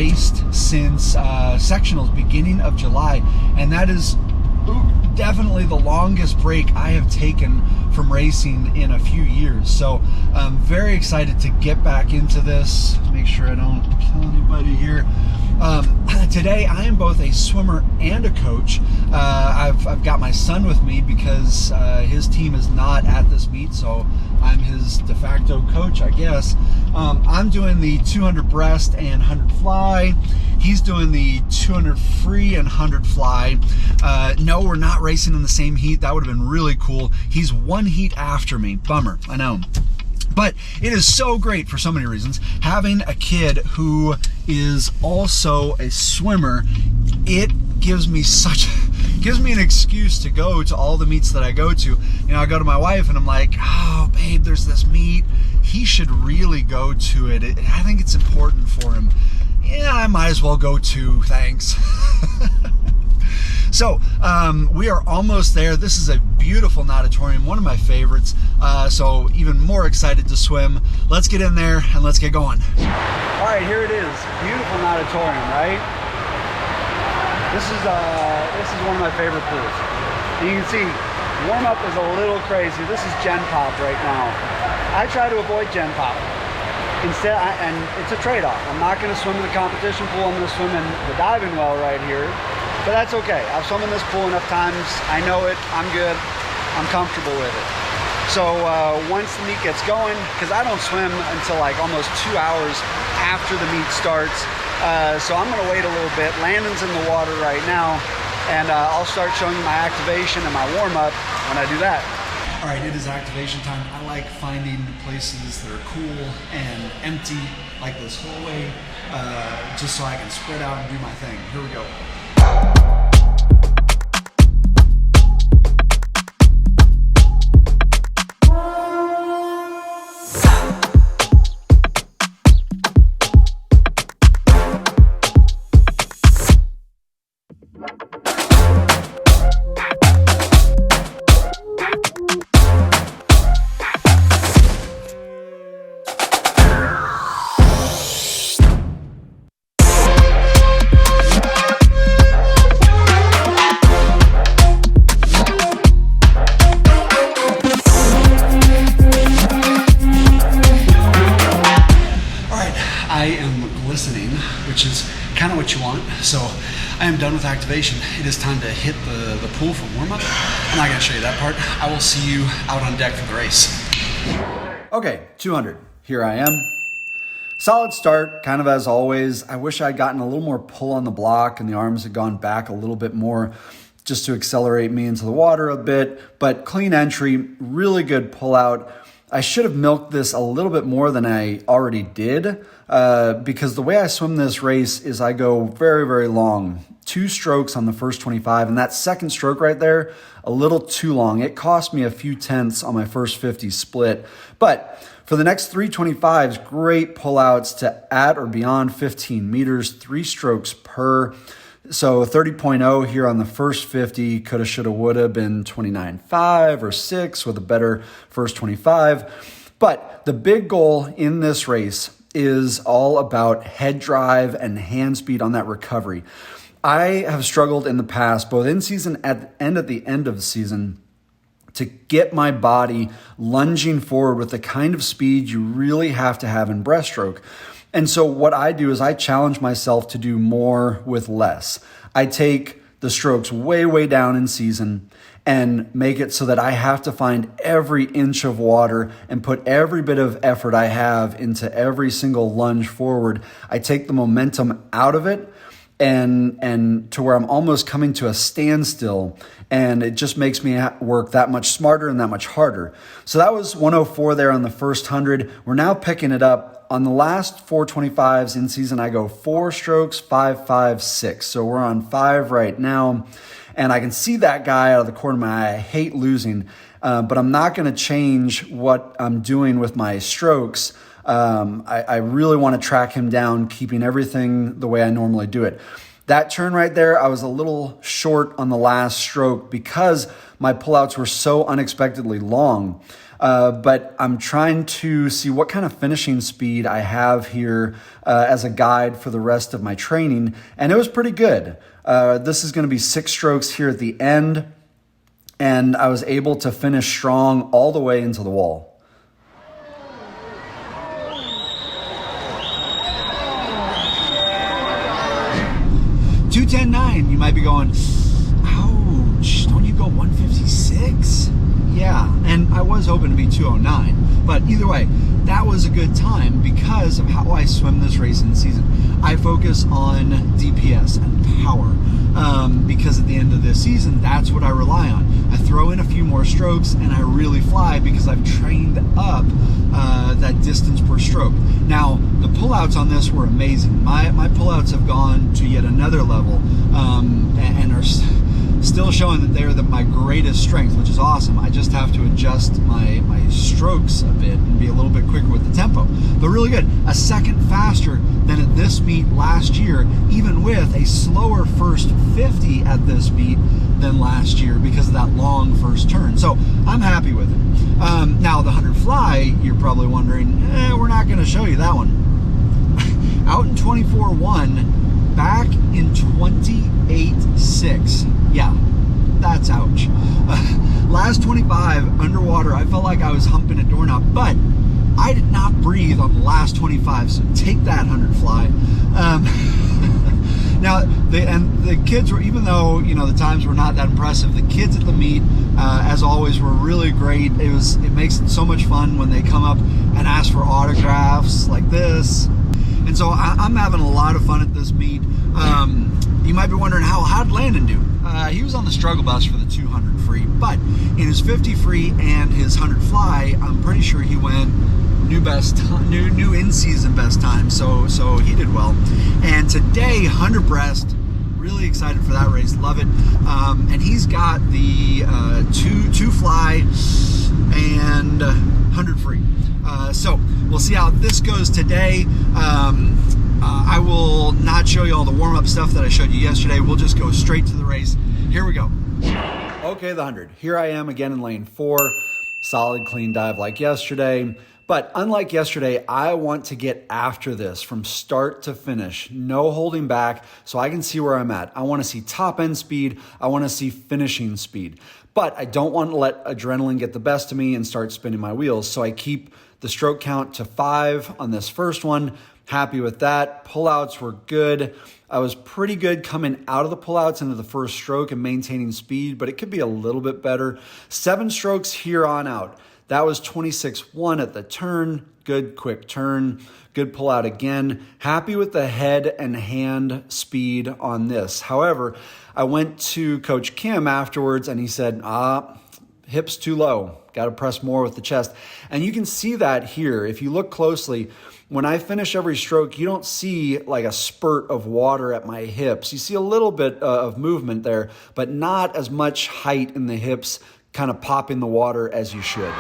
raced since sectionals beginning of July, and that is definitely the longest break I have taken from racing in a few years. So I'm very excited to get back into this. Make sure I don't kill anybody here. Today I am both a swimmer and a coach. I've got my son with me because his team is not at this meet, so I'm his de facto coach, I guess. I'm doing the 200 breast and 100 fly. He's doing the 200 free and 100 fly. No, we're not racing in the same heat. That would have been really cool. He's one heat after me. Bummer, I know. But it is so great for so many reasons. Having a kid who is also a swimmer, it gives me an excuse to go to all the meets that I go to. You know, I go to my wife and I'm like, oh babe, there's this meet. He should really go to it. I think it's important for him. Yeah, I might as well go too, thanks. So we are almost there. This is a beautiful natatorium, one of my favorites. So even more excited to swim. Let's get in there and let's get going. All right, here it is. Beautiful natatorium, right? This is one of my favorite pools. You can see warm up is a little crazy. This is Gen Pop right now. I try to avoid Gen Pop. Instead, and it's a trade-off. I'm not going to swim in the competition pool. I'm going to swim in the diving well right here. But that's okay. I've swum in this pool enough times. I know it. I'm good. I'm comfortable with it. So once the meet gets going, because I don't swim until like almost 2 hours after the meet starts. So I'm going to wait a little bit. Landon's in the water right now. And I'll start showing you my activation and my warm-up when I do that. All right, it is activation time. I like finding places that are cool and empty, like this hallway, just so I can spread out and do my thing. Here we go. Which is kind of what you want. So I am done with activation. It is time to hit the pool for warm-up. I'm not going to show you that part. I will see you out on deck for the race. Okay, 200. Here I am. Solid start, kind of as always. I wish I'd gotten a little more pull on the block and the arms had gone back a little bit more just to accelerate me into the water a bit. But clean entry, really good pull out. I should have milked this a little bit more than I already did because the way I swim this race is I go very, very long. 2 strokes on the first 25, and that second stroke right there, a little too long. It cost me a few tenths on my first 50 split. But for the next 3 25s, great pullouts to at or beyond 15 meters, 3 strokes per. So 30.0 here on the first 50, coulda, shoulda, woulda been 29.5 or 6 with a better first 25. But the big goal in this race is all about head drive and hand speed on that recovery. I have struggled in the past, both in season and at the end of the season, to get my body lunging forward with the kind of speed you really have to have in breaststroke. And so what I do is I challenge myself to do more with less. I take the strokes way, way down in season and make it so that I have to find every inch of water and put every bit of effort I have into every single lunge forward. I take the momentum out of it and to where I'm almost coming to a standstill, and it just makes me work that much smarter and that much harder. So that was 104 there on the first 100. We're now picking it up. On the last 425s in season, I go 4 strokes, 5, 5, 6. So we're on 5 right now. And I can see that guy out of the corner of my eye. I hate losing, but I'm not going to change what I'm doing with my strokes. I really want to track him down, keeping everything the way I normally do it. That turn right there, I was a little short on the last stroke because my pullouts were so unexpectedly long. but I'm trying to see what kind of finishing speed I have here as a guide for the rest of my training, and it was pretty good. This is going to be 6 strokes here at the end, and I was able to finish strong all the way into the wall. $210.9, you might be going, ouch, don't you go 156? Yeah, and I was hoping to be 209, but either way, that was a good time because of how I swim this race in the season. I focus on DPS and power because at the end of this season, that's what I rely on. I throw in a few more strokes and I really fly because I've trained up that distance per stroke. Now, the pullouts on this were amazing. My pullouts have gone to yet another level and are still showing that they're my greatest strength, which is awesome. I just have to adjust my strokes a bit and be a little bit quicker with the tempo. But really good. A second faster than at this meet last year, even with a slower first 50 at this meet than last year because of that long first turn. So I'm happy with it. Now the 100 fly, you're probably wondering, we're not going to show you that one. Out in 24.1, back in 28.6. Yeah, that's ouch. Last 25 underwater, I felt like I was humping a doorknob, but I did not breathe on the last 25, so take that 100 fly. Now, the kids were, even though, you know, the times were not that impressive, the kids at the meet, as always, were really great. It makes it so much fun when they come up and ask for autographs like this. And so I'm having a lot of fun at this meet. You might be wondering, how'd Landon do? He was on the struggle bus for the 200 free, but in his 50 free and his 100 fly, I'm pretty sure he went new in-season best time, so he did well. And today, 100 breast, really excited for that race, love it. And he's got the two fly and 100 free. So we'll see how this goes today. I will not show you all the warm-up stuff that I showed you yesterday. We'll just go straight to the race. Here we go. Okay, the 100. Here I am again in lane 4. Solid, clean dive like yesterday. But unlike yesterday, I want to get after this from start to finish. No holding back, so I can see where I'm at. I want to see top end speed. I want to see finishing speed. But I don't want to let adrenaline get the best of me and start spinning my wheels. So I keep the stroke count to 5 on this first one. Happy with that. Pullouts were good. I was pretty good coming out of the pullouts into the first stroke and maintaining speed, but it could be a little bit better. 7 strokes here on out. That was 26.1 at the turn. Good quick turn. Good pullout again. Happy with the head and hand speed on this. However, I went to Coach Kim afterwards and he said, hips too low. Got to press more with the chest. And you can see that here. If you look closely, when I finish every stroke, you don't see like a spurt of water at my hips. You see a little bit of movement there, but not as much height in the hips kind of popping the water as you should.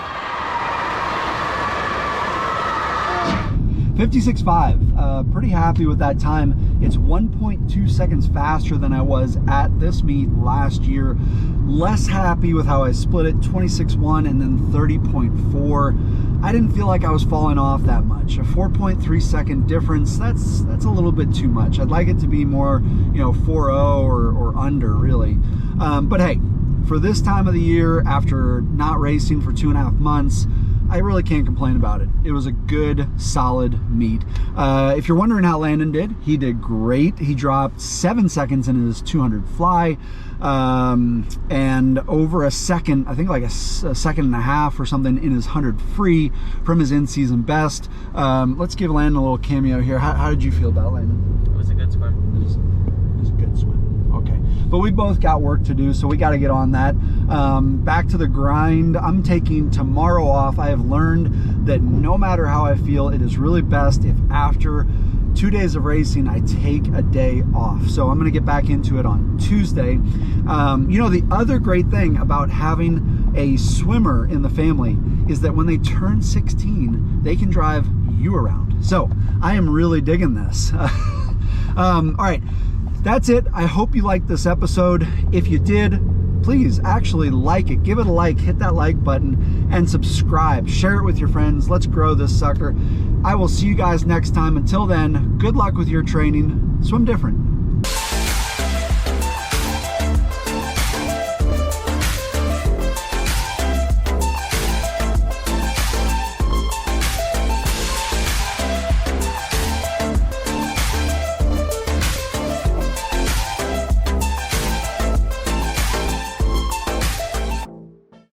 56.5, pretty happy with that time. It's 1.2 seconds faster than I was at this meet last year. Less happy with how I split it, 26.1 and then 30.4. I didn't feel like I was falling off that much. A 4.3 second difference, that's a little bit too much. I'd like it to be more, 4.0 or under, really. But hey, for this time of the year, after not racing for 2.5 months, I really can't complain about it. It was a good, solid meet. If you're wondering how Landon did, he did great. He dropped 7 seconds in his 200 fly, and over a second, I think like a second and a half or something in his 100 free from his in-season best. Let's give Landon a little cameo here. How did you feel about Landon? It was a good swim. It was a good swim. Okay, but we both got work to do, so we got to get on that. Back to the grind. I'm taking tomorrow off. I have learned that no matter how I feel, it is really best if after 2 days of racing, I take a day off. So I'm going to get back into it on Tuesday. The other great thing about having a swimmer in the family is that when they turn 16, they can drive you around. So I am really digging this. All right. That's it. I hope you liked this episode. If you did, please actually like it. Give it a like, hit that like button, and subscribe. Share it with your friends. Let's grow this sucker. I will see you guys next time. Until then, good luck with your training. Swim different.